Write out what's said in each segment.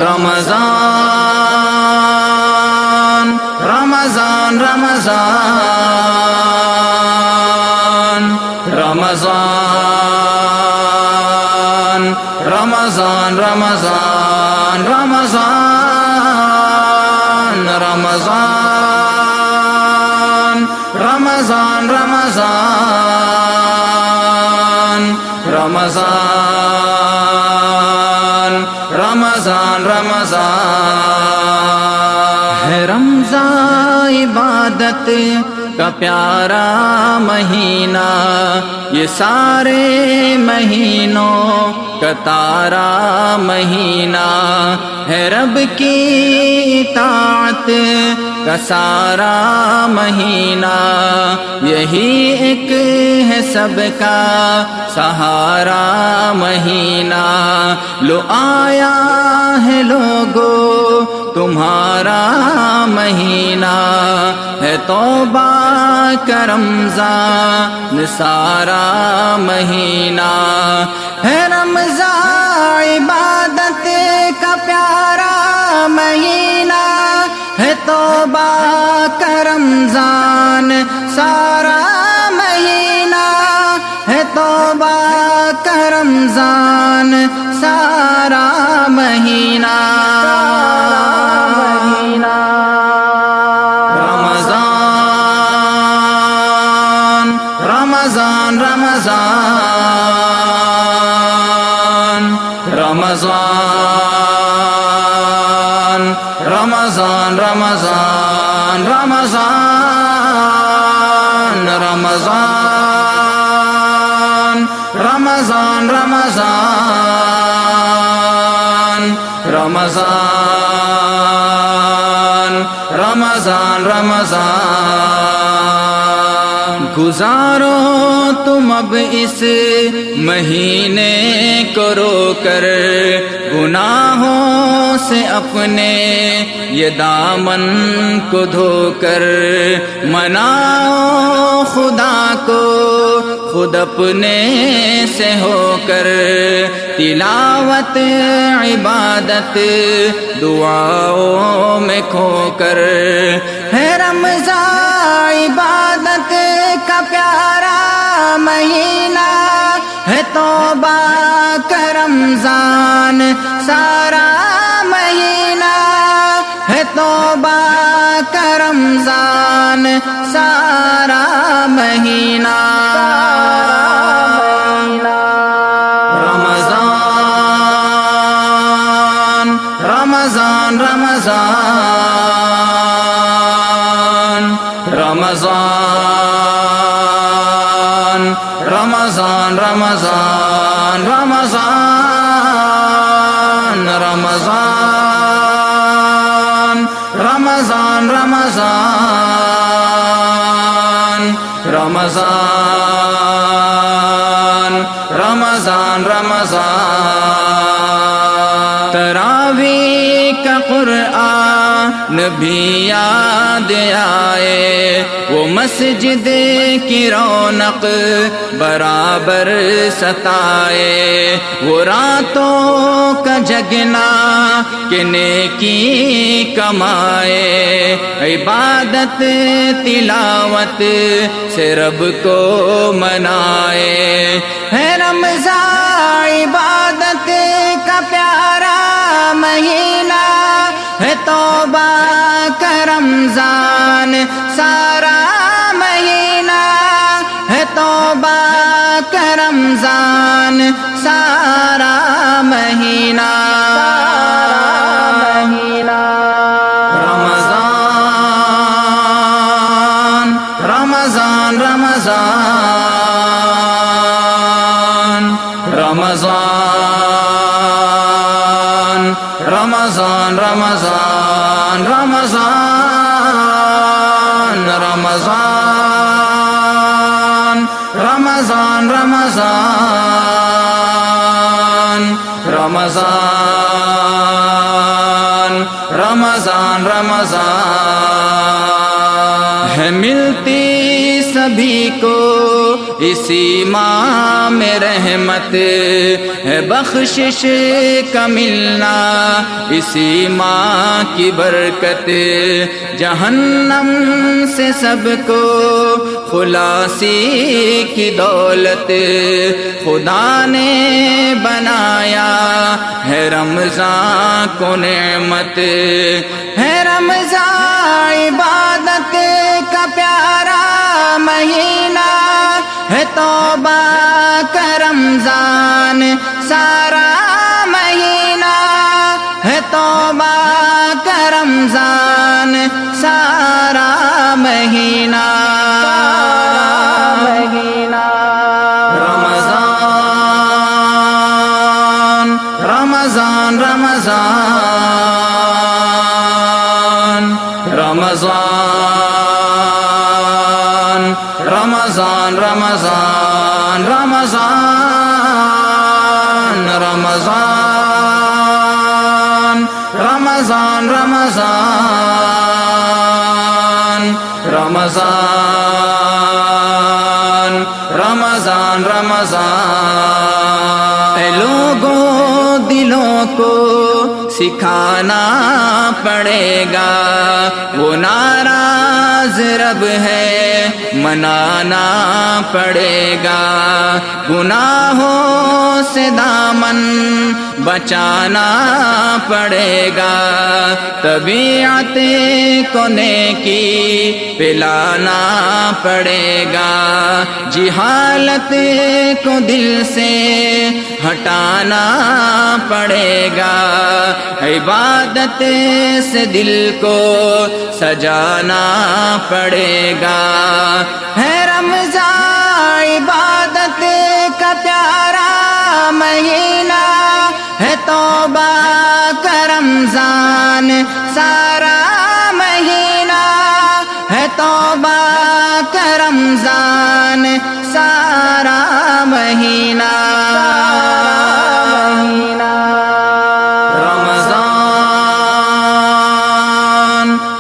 رمضان رمضان رمضان رمضان رمضان رمضان رمضان رمضان رمضان رمضان رمضان رمضان رمضان ہے رمضان عبادت کا پیارا مہینہ، یہ سارے مہینوں کا تارا مہینہ ہے، رب کی اطاعت کا سارا مہینہ، یہی ایک ہے سب کا سہارا مہینہ، لو آیا ہے لوگو تمہارا مہینہ، ہے توبہ کا رمضان سارا مہینہ، ہے رمضان عبادت کا پیارا مہینہ، ہے توبہ کا رمضان سارا مہینہ، ہے توبہ کا رمضان سارا مہینہ۔ رمضان رمضان رمضان رمضان رمضان رمضان رمضان رمضان رمضان رمضان رمضان رمضان گزارو تم اب اس مہینے کو رو کر، گناہوں سے اپنے یہ دامن کو دھو کر، مناؤ خدا کو خود اپنے سے ہو کر، تلاوت عبادت دعاؤں میں کھو کر، ہے رمضان عبادت کا پیارا مہینہ، ہے توبہ کا رمضان سارا مہینہ، ہے توبہ کا رمضان سارا مہینہ۔ رمضان رمضان رمضان رمضان رمضان رمضان رمضان رمضان رمضان رمضان رمضان رمضان رمضان تراویح کا قرآن بھی یاد آئے، وہ مسجد کی رونق برابر ستائے، وہ راتوں کا جگنا کہ نیکی کمائے، عبادت تلاوت سے رب کو منائے، ہے رمضان عبادت کا پیارا مہینہ، ہے توبہ کا رمضان سارا مہینہ، ہے توبہ کا رمضان سارا مہینہ۔ رمضان رمضان رمضان رمضان رمضان رمضان رمضان رمضان رمضان رمضان رمضان رمضان رمضان ہے ملتی سبھی کو اسی ماہ میں رحمت ہے، بخشش کا ملنا اسی ماہ کی برکت، جہنم سے سب کو خلاصی کی دولت، خدا نے بنایا ہے رمضان کو نعمت، ہے رمضان عبادت کا پیارا مہینہ، ہے توبہ کا رمضان سارا مہینہ، ہے توبہ کا رمضان سارا مہینہ، رمضان رمضان رمضان رمضان رمضان رمضان رمضان رمضان رمضان رمضان رمضان رمضان رمضان، اے لوگوں دلوں کو سکھانا پڑے گا، وہ ناراض رب ہے منانا پڑے گا، گناہوں سے دامن بچانا پڑے گا، طبیعت کو نیکی پلانا پڑے گا، جہالت کو دل سے ہٹانا پڑے گا، عبادت سے دل کو سجانا پڑے گا، ہے رمضان عبادت کا پیارا مہینہ، ہے توبہ کا رمضان سارا مہینہ، ہے توبہ کا رمضان سارا مہینہ،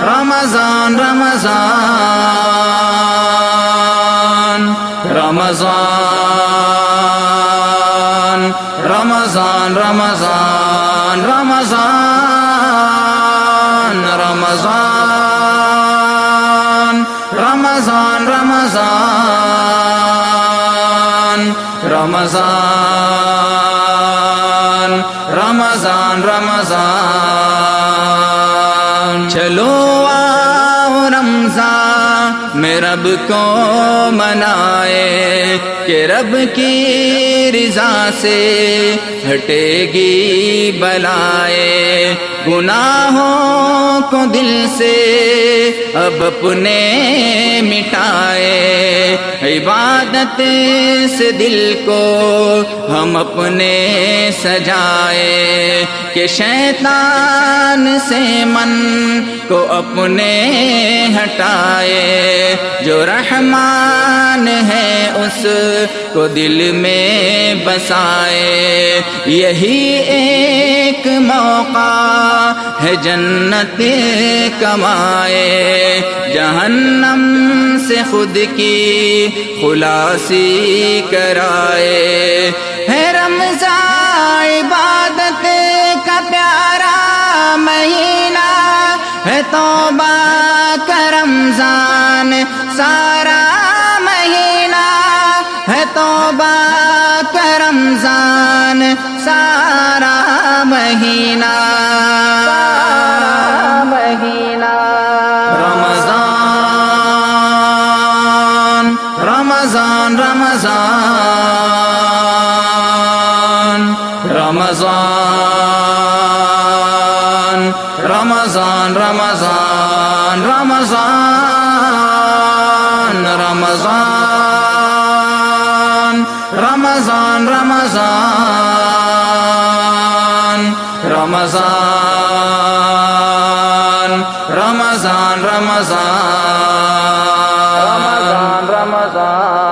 رمضان رمضان رمضان رمضان رمضان رمضان رمضان رمضان رمضان رمضان رمضان رمضان، چلو آؤ رمضان میں رب کو منائے کہ رب کی رضا سے ہٹے گی بلائے، گناہوں کو دل سے اب اپنے مٹائے، عبادت سے دل کو ہم اپنے سجائے، کہ شیطان سے من کو اپنے ہٹائے، جو رحمان ہے اس کو دل میں بسائے، یہی ایک موقع ہے جنت کمائے، جہنم سے خود کی خلاصی کرائے، ہے رمضان عبادت کا پیارا مہینہ، ہے توبہ کا رمضان سارا مہینہ، ہے توبہ کا رمضان سارا مہینہ، رمضان رمضان رمضان رمضان رمضان رمضان رمضان رمضان رمضان رمضان رمضان رمضان رمضان رمضان